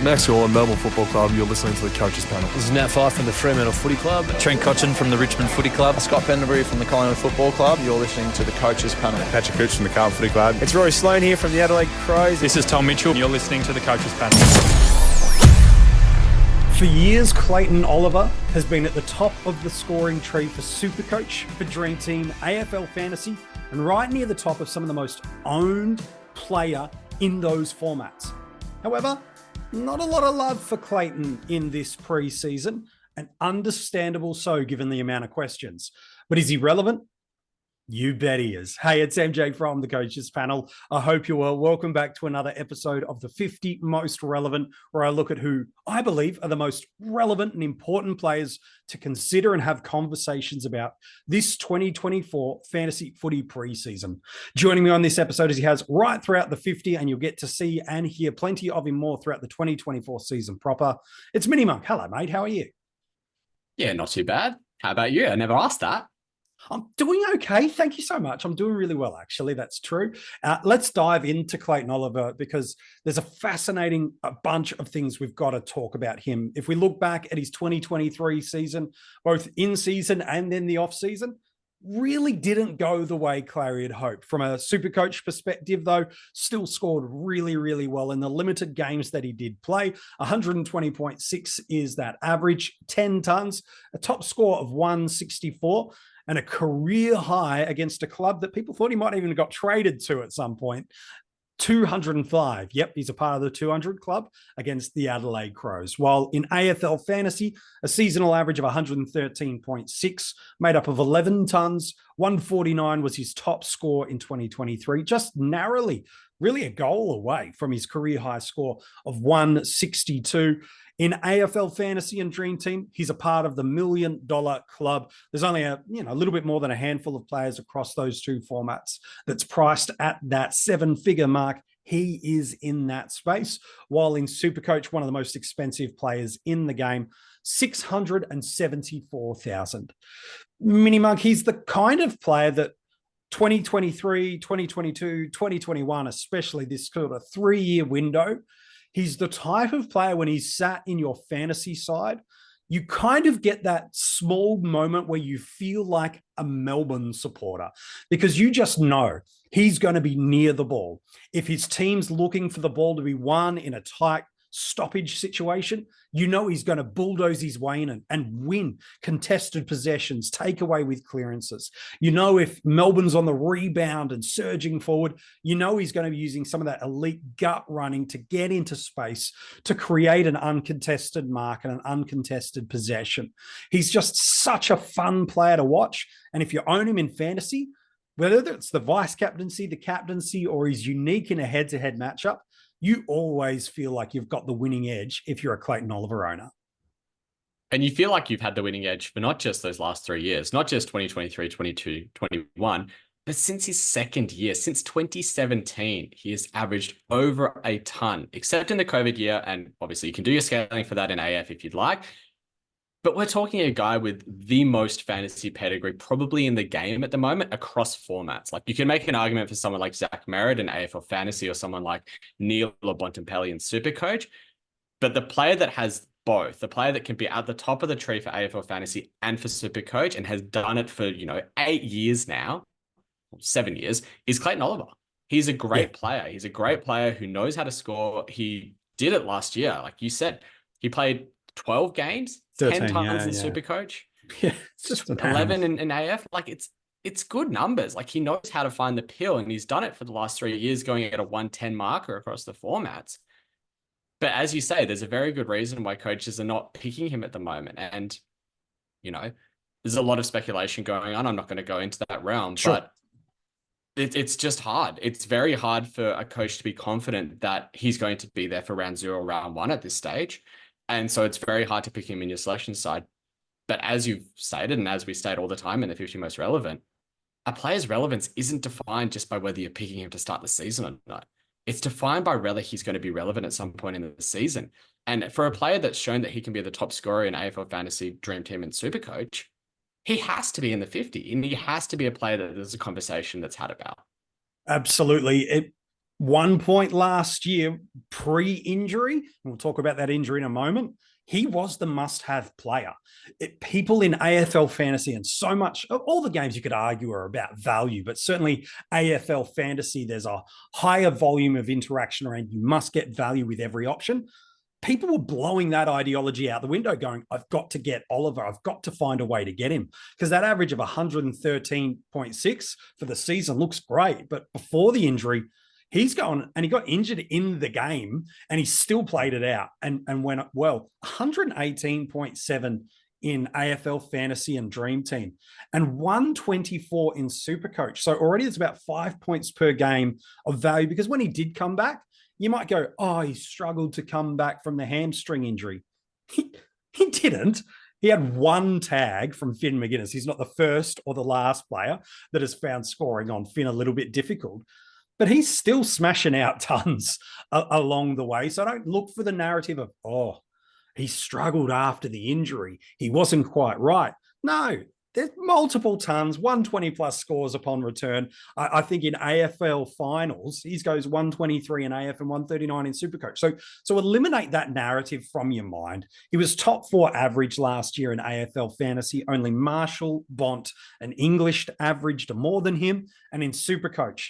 Max Orr, Melbourne Football Club. You're listening to the Coaches Panel. This is Nat Fyfe from the Fremantle Footy Club. Trent Cotchin from the Richmond Footy Club. Scott Pendlebury from the Collingwood Football Club. You're listening to the Coaches Panel. Patrick Cooch from the Carlton Footy Club. It's Rory Sloane here from the Adelaide Crows. This is Tom Mitchell. You're listening to the Coaches Panel. For years, Clayton Oliver has been at the top of the scoring tree for SuperCoach, for Dream Team, AFL Fantasy, and right near the top of some of the most owned player in those formats. However, not a lot of love for Clayton in this pre-season, and understandable so given the amount of questions. But is he relevant? You bet he is. Hey, it's MJ from the Coaches Panel. I hope you're well. Welcome back to another episode of the 50 Most Relevant, where I look at who I believe are the most relevant and important players to consider and have conversations about this 2024 fantasy footy preseason. Joining me on this episode as he has right throughout the 50, and you'll get to see and hear plenty of him more throughout the 2024 season proper. It's Mini Monk. Hello, mate. How are you? Yeah, not too bad. How about you? I never asked that. I'm doing okay. Thank you so much. I'm doing really well, actually. That's true. Let's dive into Clayton Oliver because there's a fascinating bunch of things we've got to talk about him. If we look back at his 2023 season, both in season and then the off season, really didn't go the way Clary had hoped. From a SuperCoach perspective, though, still scored really, really well in the limited games that he did play. 120.6 is that average, 10 tons, a top score of 164, and a career high against a club that people thought he might even have got traded to at some point. 205. Yep, he's a part of the 200 club against the Adelaide Crows. While in AFL Fantasy, a seasonal average of 113.6, made up of 11 tons, 149 was his top score in 2023, just narrowly, really a goal away from his career high score of 162. In AFL Fantasy and Dream Team, he's a part of the $1 million club. There's only a little bit more than a handful of players across those two formats that's priced at that seven-figure mark. He is in that space. While in SuperCoach, one of the most expensive players in the game, $674,000. Mini Monk, he's the kind of player that 2023, 2022, 2021, especially this sort of 3-year window, he's the type of player when he's sat in your fantasy side, you kind of get that small moment where you feel like a Melbourne supporter because you just know he's going to be near the ball. If his team's looking for the ball to be won in a tight stoppage situation, you know he's going to bulldoze his way in and win contested possessions, take away with clearances. You know if Melbourne's on the rebound and surging forward, you know he's going to be using some of that elite gut running to get into space to create an uncontested mark and an uncontested possession. He's just such a fun player to watch. And if you own him in fantasy, whether it's the vice captaincy, the captaincy, or he's unique in a head-to-head matchup, you always feel like you've got the winning edge if you're a Clayton Oliver owner. And you feel like you've had the winning edge for not just those last 3 years, not just 2023, 22, 21, but since his second year, since 2017, he has averaged over a ton, except in the COVID year. And obviously you can do your scaling for that in AF if you'd like. But we're talking a guy with the most fantasy pedigree probably in the game at the moment across formats. Like you can make an argument for someone like Zach Merritt in AFL Fantasy or someone like Neil or Bontempelli in SuperCoach. But the player that has both, the player that can be at the top of the tree for AFL Fantasy and for SuperCoach and has done it for, 8 years now, 7 years, is Clayton Oliver. He's a great player. He's a great player who knows how to score. He did it last year. Like you said, he played 12 games, 10 tons in SuperCoach, it's just 11 in AF. Like it's good numbers. Like he knows how to find the pill, and he's done it for the last 3 years, going at a 110 marker across the formats. But as you say, there's a very good reason why coaches are not picking him at the moment. And, there's a lot of speculation going on. I'm not going to go into that realm, but it's just hard. It's very hard for a coach to be confident that he's going to be there for round 0, round 1 at this stage. And so it's very hard to pick him in your selection side. But as you've stated, and as we state all the time in the 50 Most Relevant, a player's relevance isn't defined just by whether you're picking him to start the season or not. It's defined by whether he's going to be relevant at some point in the season. And for a player that's shown that he can be the top scorer in AFL Fantasy, Dream Team, and SuperCoach, he has to be in the 50, and he has to be a player that there's a conversation that's had about. Absolutely. 1 point last year pre-injury. We'll talk about that injury in a moment. He was the must-have player. People in AFL fantasy, and so much, all the games you could argue are about value, but certainly AFL fantasy, there's a higher volume of interaction around you must get value with every option. People were blowing that ideology out the window going, I've got to get Oliver. I've got to find a way to get him, because that average of 113.6 for the season looks great. But before the injury, he's gone and he got injured in the game and he still played it out and went well. 118.7 in AFL fantasy and dream team and 124 in SuperCoach. So already it's about 5 points per game of value, because when he did come back, you might go, oh, he struggled to come back from the hamstring injury. He didn't. He had one tag from Finn McGuinness. He's not the first or the last player that has found scoring on Finn a little bit difficult, but he's still smashing out tons along the way. So don't look for the narrative of, oh, he struggled after the injury. He wasn't quite right. No, there's multiple tons, 120 plus scores upon return. I think in AFL finals, he goes 123 in AF and 139 in SuperCoach. So eliminate that narrative from your mind. He was top 4 average last year in AFL fantasy. Only Marshall, Bont, and English averaged more than him. And in SuperCoach,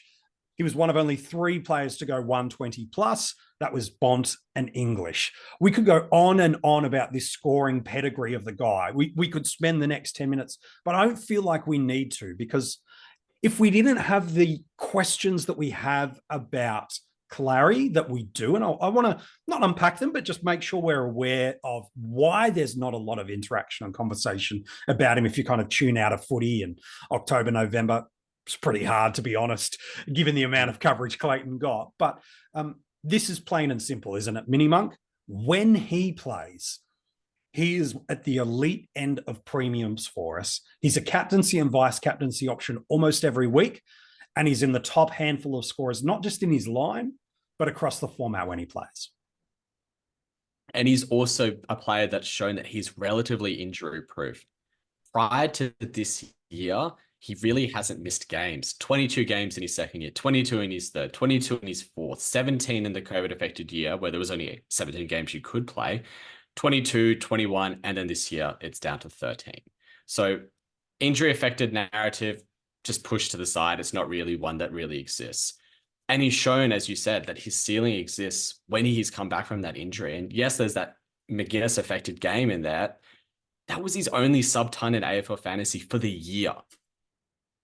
he was one of only 3 players to go 120 plus. That was Bont and English. We could go on and on about this scoring pedigree of the guy. We could spend the next 10 minutes, but I don't feel like we need to, because if we didn't have the questions that we have about Clary that we do, and I want to not unpack them, but just make sure we're aware of why there's not a lot of interaction and conversation about him. If you kind of tune out of footy in October, November, it's pretty hard, to be honest, given the amount of coverage Clayton got. But this is plain and simple, isn't it, Mini Monk? When he plays, he is at the elite end of premiums for us. He's a captaincy and vice captaincy option almost every week, and he's in the top handful of scorers, not just in his line, but across the format when he plays. And he's also a player that's shown that he's relatively injury-proof. Prior to this year, he really hasn't missed games. 22 games in his second year, 22 in his third, 22 in his fourth, 17 in the COVID-affected year, where there was only 17 games you could play, 22, 21, and then this year it's down to 13. So injury-affected narrative, just pushed to the side. It's not really one that really exists. And he's shown, as you said, that his ceiling exists when he's come back from that injury. And yes, there's that McGuinness-affected game in there. That was his only sub-ton in AFL fantasy for the year.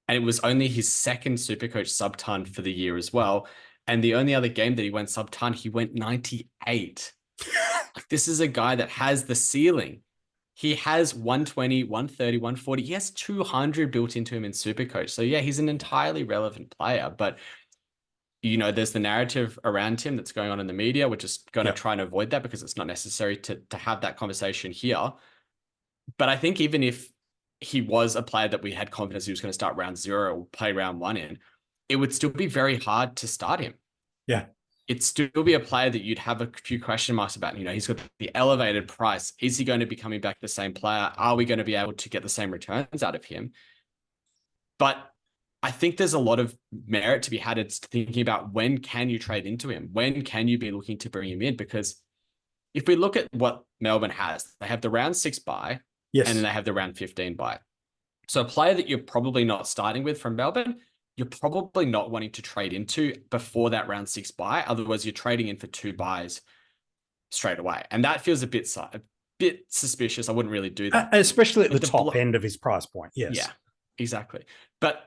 And it was only his second SuperCoach sub-ton for the year as well. And the only other game that he went sub-ton, he went 98. This is a guy that has the ceiling. He has 120, 130, 140. He has 200 built into him in SuperCoach. So yeah, he's an entirely relevant player. But, you know, there's the narrative around him that's going on in the media. We're just going to try and avoid that because it's not necessary to have that conversation here. But I think even if he was a player that we had confidence he was going to start round 0 or play round 1 in, it would still be very hard to start him. Yeah. It'd still be a player that you'd have a few question marks about. You know, he's got the elevated price. Is he going to be coming back the same player? Are we going to be able to get the same returns out of him? But I think there's a lot of merit to be had. It's thinking about when can you trade into him? When can you be looking to bring him in? Because if we look at what Melbourne has, they have the round 6 bye. Yes. And then they have the round 15 bye. So a player that you're probably not starting with from Melbourne, you're probably not wanting to trade into before that round 6 bye. Otherwise, you're trading in for 2 buys straight away. And that feels a bit suspicious. I wouldn't really do that. Especially at the top end of his price point. Yes. Yeah, exactly. But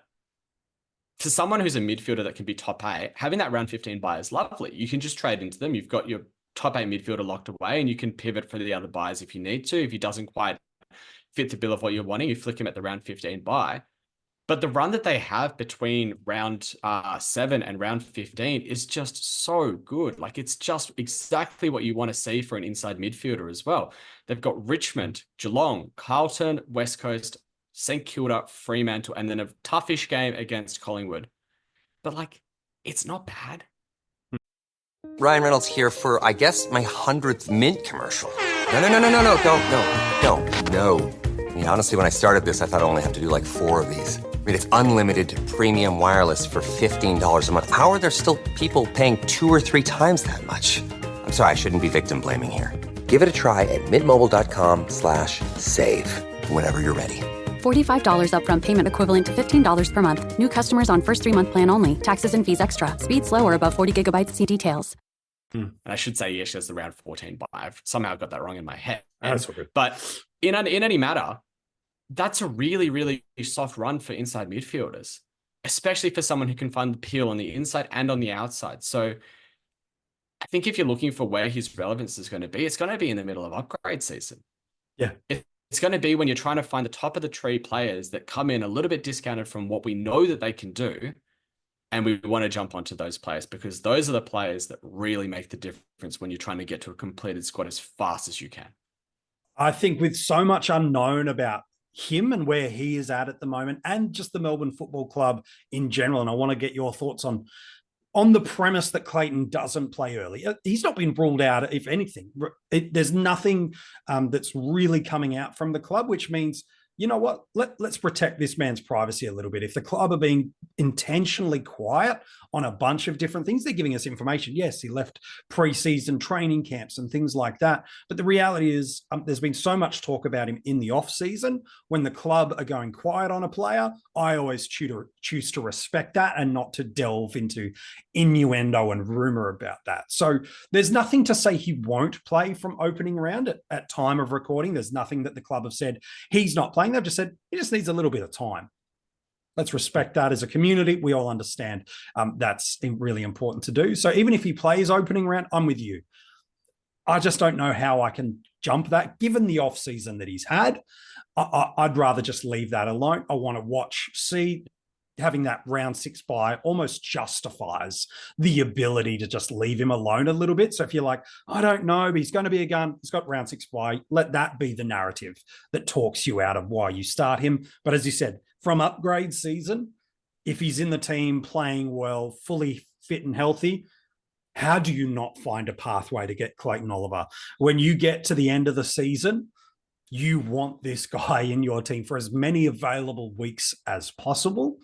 for someone who's a midfielder that can be top 8, having that round 15 bye is lovely. You can just trade into them. You've got your top 8 midfielder locked away and you can pivot for the other buys if you need to. If he doesn't quite fit the bill of what you're wanting, you flick him at the round 15 bye. But the run that they have between round 7 and round 15 is just so good. Like, it's just exactly what you want to see for an inside midfielder as well. They've got Richmond, Geelong, Carlton, West Coast, St Kilda, Fremantle, and then a toughish game against Collingwood. But like, it's not bad. Ryan Reynolds here for, I guess, my 100th Mint commercial. No. I mean, honestly, when I started this, I thought I only have to do like 4 of these. I mean, it's unlimited premium wireless for $15 a month. How are there still people paying 2 or 3 times that much? I'm sorry, I shouldn't be victim blaming here. Give it a try at mintmobile.com/save. Whenever you're ready. $45 upfront payment equivalent to $15 per month. New customers on first 3-month plan only. Taxes and fees extra. Speed slower above 40 gigabytes. See details. And I should say, yes, that's around 14 by. I've somehow got that wrong in my head. That's all good. But in any matter, that's a really, really soft run for inside midfielders, especially for someone who can find the peel on the inside and on the outside. So I think if you're looking for where his relevance is going to be, it's going to be in the middle of upgrade season. Yeah. It's going to be when you're trying to find the top of the tree players that come in a little bit discounted from what we know that they can do. And we want to jump onto those players because those are the players that really make the difference when you're trying to get to a completed squad as fast as you can. I think with so much unknown about him and where he is at the moment and just the Melbourne Football Club in general, and I want to get your thoughts on the premise that Clayton doesn't play early. He's not been ruled out, if anything. There's nothing that's really coming out from the club, which means, you know what, let's protect this man's privacy a little bit. If the club are being intentionally quiet on a bunch of different things, they're giving us information. Yes, he left preseason training camps and things like that. But the reality is there's been so much talk about him in the off season. When the club are going quiet on a player, I always choose to respect that and not to delve into innuendo and rumor about that. So there's nothing to say he won't play from opening round at time of recording. There's nothing that the club have said he's not playing. They've just said he just needs a little bit of time. Let's respect that as a community. We all understand that's really important to do. So even if he plays opening round, I'm with you. I just don't know how I can jump that. Given the off season that he's had, I'd rather just leave that alone. I want to see having that round 6 bye almost justifies the ability to just leave him alone a little bit. So if you're like, I don't know, but he's going to be a gun, he's got round 6 bye, let that be the narrative that talks you out of why you start him. But as you said, from upgrade season, if he's in the team playing well, fully fit and healthy, how do you not find a pathway to get Clayton Oliver? When you get to the end of the season, you want this guy in your team for as many available weeks as possible.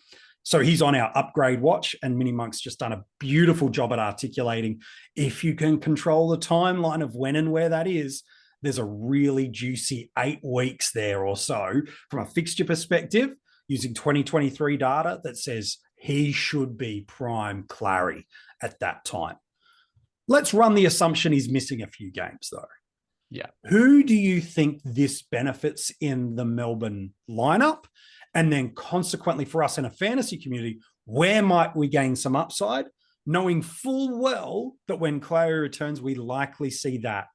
So he's on our upgrade watch, and Mini Monk's just done a beautiful job at articulating, if you can control the timeline of when and where that is, there's a really juicy 8 weeks there or so from a fixture perspective using 2023 data that says he should be prime Clary at that time. Let's run the assumption he's missing a few games though. Yeah. Who do you think this benefits in the Melbourne lineup? And then consequently for us in a fantasy community, where might we gain some upside? Knowing full well that when Clary returns, we likely see that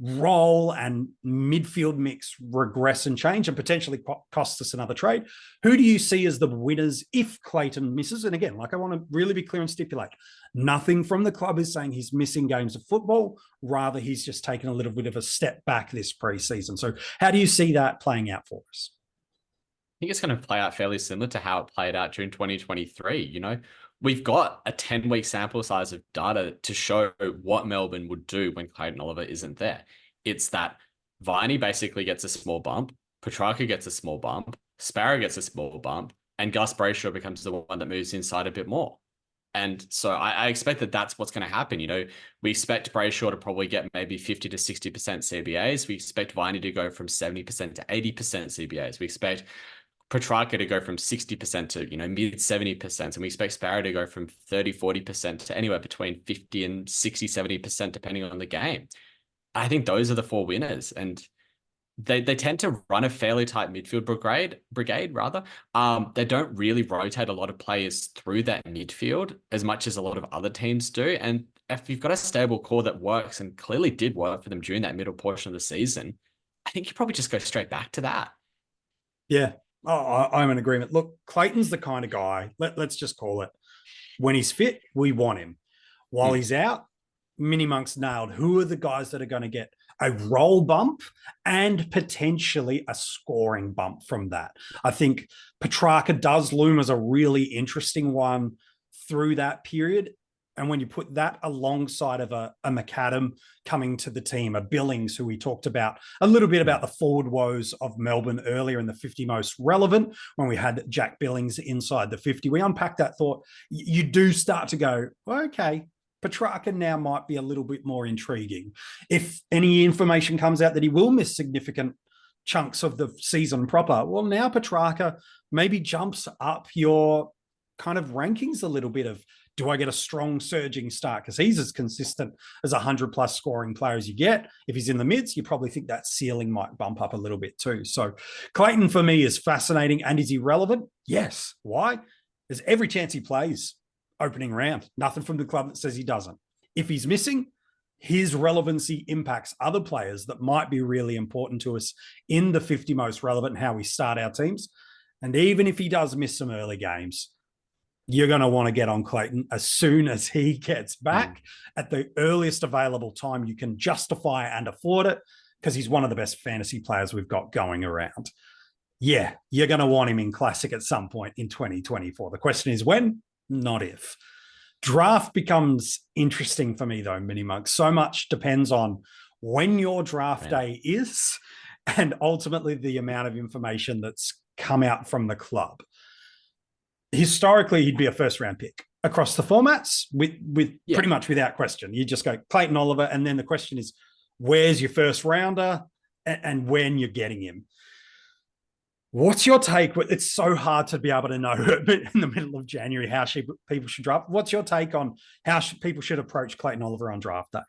role and midfield mix regress and change and potentially cost us another trade. Who do you see as the winners if Clayton misses? And again, like I want to really be clear and stipulate, nothing from the club is saying he's missing games of football. Rather, he's just taken a little bit of a step back this preseason. So how do you see that playing out for us? I think it's going to play out fairly similar to how it played out during 2023. You know, we've got a 10-week sample size of data to show what Melbourne would do when Clayton Oliver isn't there. It's that Viney basically gets a small bump, Petrarca gets a small bump, Sparrow gets a small bump, and Gus Brayshaw becomes the one that moves inside a bit more. And so I expect that that's what's going to happen. You know, we expect Brayshaw to probably get maybe 50 to 60% CBAs. We expect Viney to go from 70% to 80% CBAs. We expect Petrarca to go from 60% to, mid 70%. And we expect Sparrow to go from 30, 40% to anywhere between 50 and 60, 70%, depending on the game. I think those are the 4 winners. And they tend to run a fairly tight midfield brigade rather. They don't really rotate a lot of players through that midfield as much as a lot of other teams do. And if you've got a stable core that works and clearly did work for them during that middle portion of the season, I think you probably just go straight back to that. Yeah. Oh, I'm in agreement. Look, Clayton's the kind of guy, let's just call it, when he's fit, we want him. While he's out, Mini Monk's nailed who are the guys that are going to get a roll bump and potentially a scoring bump from that. I think Petrarca does loom as a really interesting one through that period. And when you put that alongside of a McAdam coming to the team, a Billings, who we talked about a little bit about the forward woes of Melbourne earlier in the 50 most relevant, when we had Jack Billings inside the 50, we unpacked that thought. You do start to go, okay, Petrarca now might be a little bit more intriguing. If any information comes out that he will miss significant chunks of the season proper, well, now Petrarca maybe jumps up your kind of rankings a little bit of, do I get a strong surging start? Because he's as consistent as 100+ scoring player as you get. If he's in the mids, you probably think that ceiling might bump up a little bit too. So Clayton for me is fascinating. And is he relevant? Yes. Why? There's every chance he plays opening round. Nothing from the club that says he doesn't. If he's missing, his relevancy impacts other players that might be really important to us in the 50 most relevant and how we start our teams. And even if he does miss some early games, you're going to want to get on Clayton as soon as he gets back at the earliest available time you can justify and afford it, because he's one of the best fantasy players we've got going around. Yeah, you're going to want him in Classic at some point in 2024. The question is when, not if. Draft becomes interesting for me though, Mini Monk. So much depends on when your draft day is and ultimately the amount of information that's come out from the club. Historically, he'd be a first-round pick across the formats with pretty much without question. You just go Clayton Oliver, and then the question is, where's your first rounder and when you're getting him? What's your take? It's so hard to be able to know in the middle of January how people should draft. What's your take on how people should approach Clayton Oliver on draft day?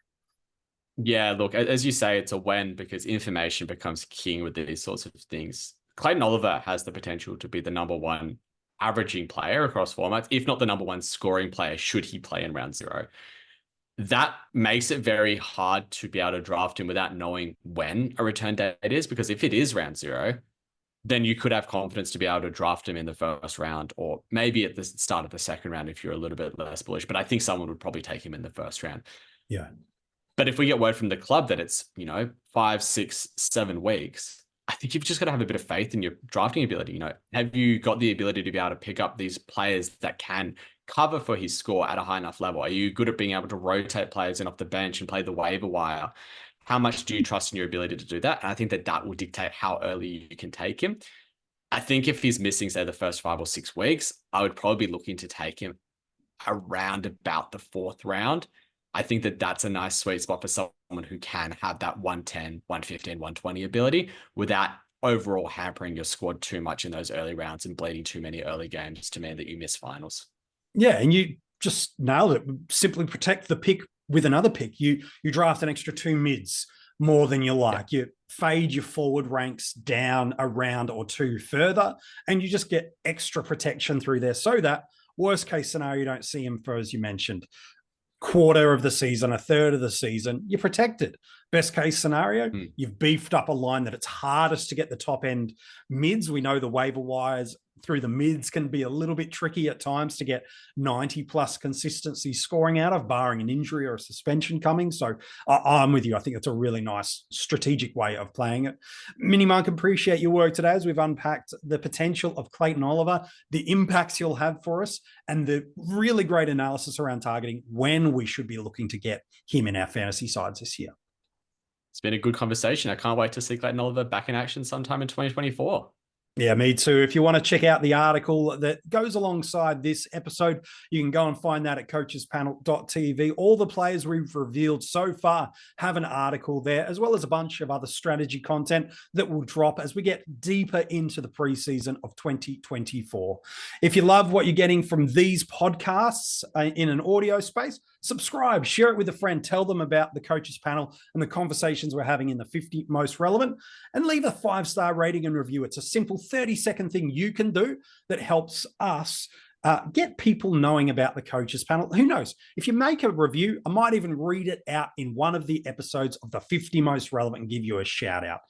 Yeah, look, as you say, it's a when, because information becomes king with these sorts of things. Clayton Oliver has the potential to be the number one averaging player across formats, if not the number one scoring player, should he play in round 0. That makes it very hard to be able to draft him without knowing when a return date is, because if it is round 0, then you could have confidence to be able to draft him in the first round, or maybe at the start of the second round if you're a little bit less bullish. But I think someone would probably take him in the first round. Yeah. But if we get word from the club that it's, 5, 6, 7 weeks, I think you've just got to have a bit of faith in your drafting ability. Have you got the ability to be able to pick up these players that can cover for his score at a high enough level? Are you good at being able to rotate players in off the bench and play the waiver wire? How much do you trust in your ability to do that? And I think that will dictate how early you can take him. I think if he's missing, say, the first 5 or 6 weeks, I would probably be looking to take him around about the 4th round. I think that's a nice sweet spot for someone who can have that 110, 115, 120 ability without overall hampering your squad too much in those early rounds and bleeding too many early games to mean that you miss finals. Yeah, and you just nailed it. Simply protect the pick with another pick. You draft an extra 2 mids more than you like. You fade your forward ranks down a round or 2 further, and you just get extra protection through there so that worst case scenario, you don't see him for, as you mentioned, quarter of the season, a third of the season, you're protected. Best case scenario, you've beefed up a line that it's hardest to get the top end mids. We know the waiver wires through the mids can be a little bit tricky at times to get 90+ consistency scoring out of, barring an injury or a suspension coming. So I'm with you. I think it's a really nice strategic way of playing it. Mini Mark, appreciate your work today as we've unpacked the potential of Clayton Oliver, the impacts he'll have for us, and the really great analysis around targeting when we should be looking to get him in our fantasy sides this year. It's been a good conversation. I can't wait to see Clayton Oliver back in action sometime in 2024. Yeah, me too. If you want to check out the article that goes alongside this episode, you can go and find that at coachespanel.tv. All the players we've revealed so far have an article there, as well as a bunch of other strategy content that will drop as we get deeper into the preseason of 2024. If you love what you're getting from these podcasts in an audio space, subscribe, share it with a friend, tell them about the Coaches Panel and the conversations we're having in the 50 most relevant, and leave a 5-star rating and review. It's a simple 30-second thing you can do that helps us get people knowing about the Coaches Panel. Who knows? If you make a review, I might even read it out in one of the episodes of the 50 most relevant and give you a shout out.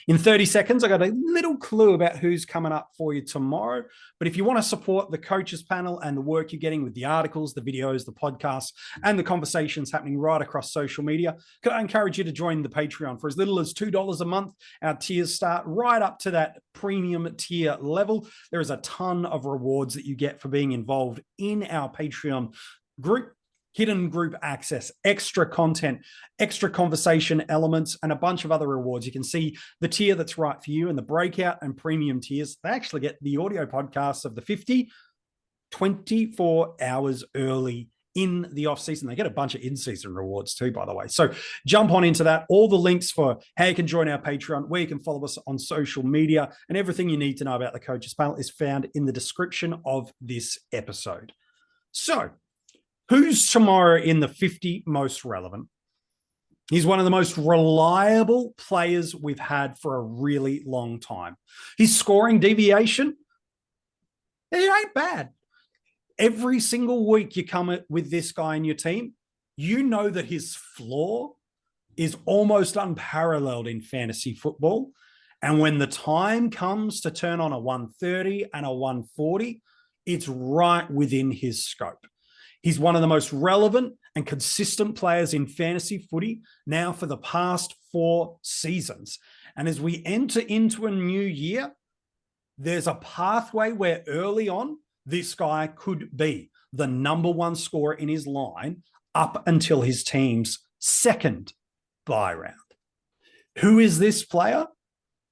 In 30 seconds, I got a little clue about who's coming up for you tomorrow. But if you want to support the Coaches Panel and the work you're getting with the articles, the videos, the podcasts, and the conversations happening right across social media, could I encourage you to join the Patreon for as little as $2 a month. Our tiers start right up to that premium tier level. There is a ton of rewards that you get for being involved in our Patreon group. hidden group access, extra content, extra conversation elements, and a bunch of other rewards. You can see the tier that's right for you, and the breakout and premium tiers. They actually get the audio podcasts of the 50 24 hours early in the off season. They get a bunch of in-season rewards too, by the way. So jump on into that. All the links for how you can join our Patreon, where you can follow us on social media, and everything you need to know about the Coaches Panel is found in the description of this episode. So who's tomorrow in the 50 most relevant? He's one of the most reliable players we've had for a really long time. His scoring deviation, it ain't bad. Every single week you come with this guy in your team, you know that his floor is almost unparalleled in fantasy football. And when the time comes to turn on a 130 and a 140, it's right within his scope. He's one of the most relevant and consistent players in fantasy footy now for the past 4 seasons. And as we enter into a new year, there's a pathway where early on, this guy could be the number one scorer in his line up until his team's second bye round. Who is this player?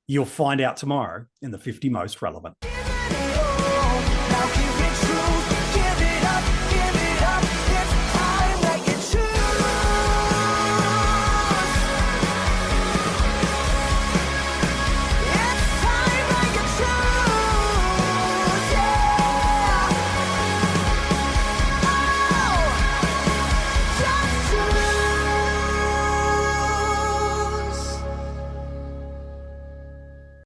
You'll find out tomorrow in the 50 most relevant.